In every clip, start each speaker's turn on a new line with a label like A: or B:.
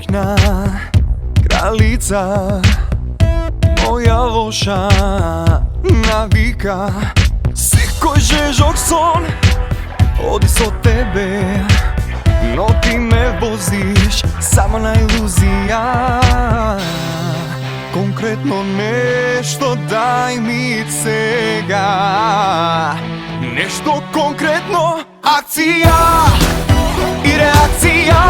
A: Poljna kraljica, moja loša navika. Svih koji žežok son odis od tebe, no ti me voziš samo na iluzija. Konkretno nešto daj mi od svega, nešto konkretno. Akcija i reakcija,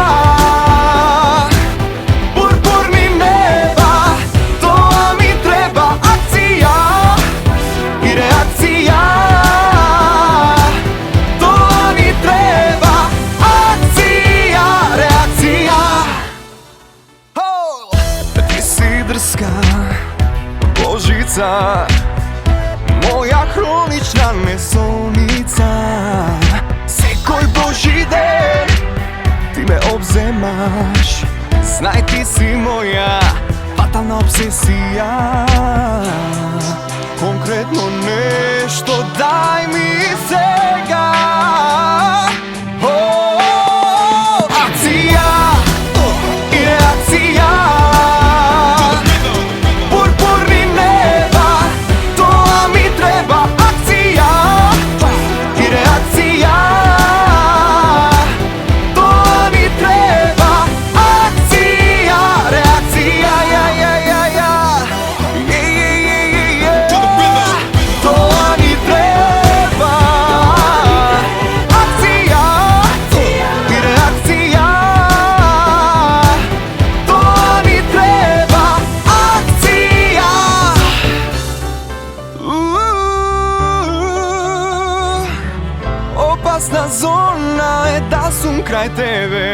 A: purpurni neba, to mi treba. Akcija i reakcija, to mi treba. Akcija, reakcija. Ti si drska božica, moja hronična nesonica. Koji Božji den ti me obzemaš, znaj ti si moja fatalna obsesija. Konkretno nešto daj mi svega. Akcija i reakcija, purpurni neba, to mi treba. Akcija i reakcija, opasna zona je da sam kraj tebe.